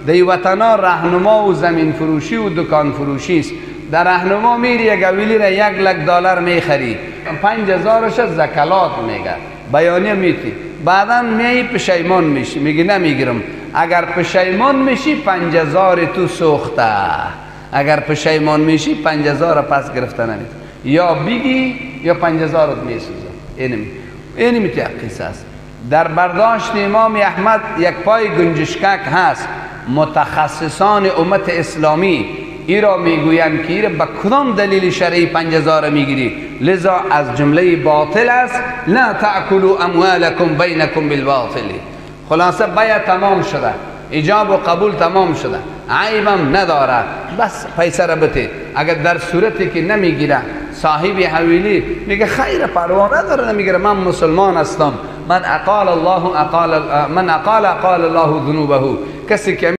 در وطنا رهنما و زمین فروشی و دکان فروشی است. در رهنما میری یک اویلی را $1,00,000 میخری، 5,000ش زکلات میگه، بیانیه میتی، بعدا میای پشیمان میشی، میگی نمیگیرم. اگر پشیمان میشی 5,000 تو سوخته، اگر پشیمان میشی 5,000 پس گرفته نمیتونی، یا بگی یا 5,000 میسوزه. اینی میتی قصه است. در برداشت امام احمد یک پای گنجشکک هست. متخصصان امت اسلامی ای را میگویند که ای را به کدام دلیل شرعی 5,000 میگیری؟ لذا از جمله باطل است لا تأکلوا اموالکم بینکم بالباطل. خلاصه بیع تمام شده، ایجاب و قبول تمام شده، عیبم نداره، بس پیسه را بده. اگر در صورتی که نمیگیره صاحب حویلی میگه خیر پروا نداره، نمیگیره، من مسلمان هستم، من اقال الله اقال الله ذنوبه. کسی که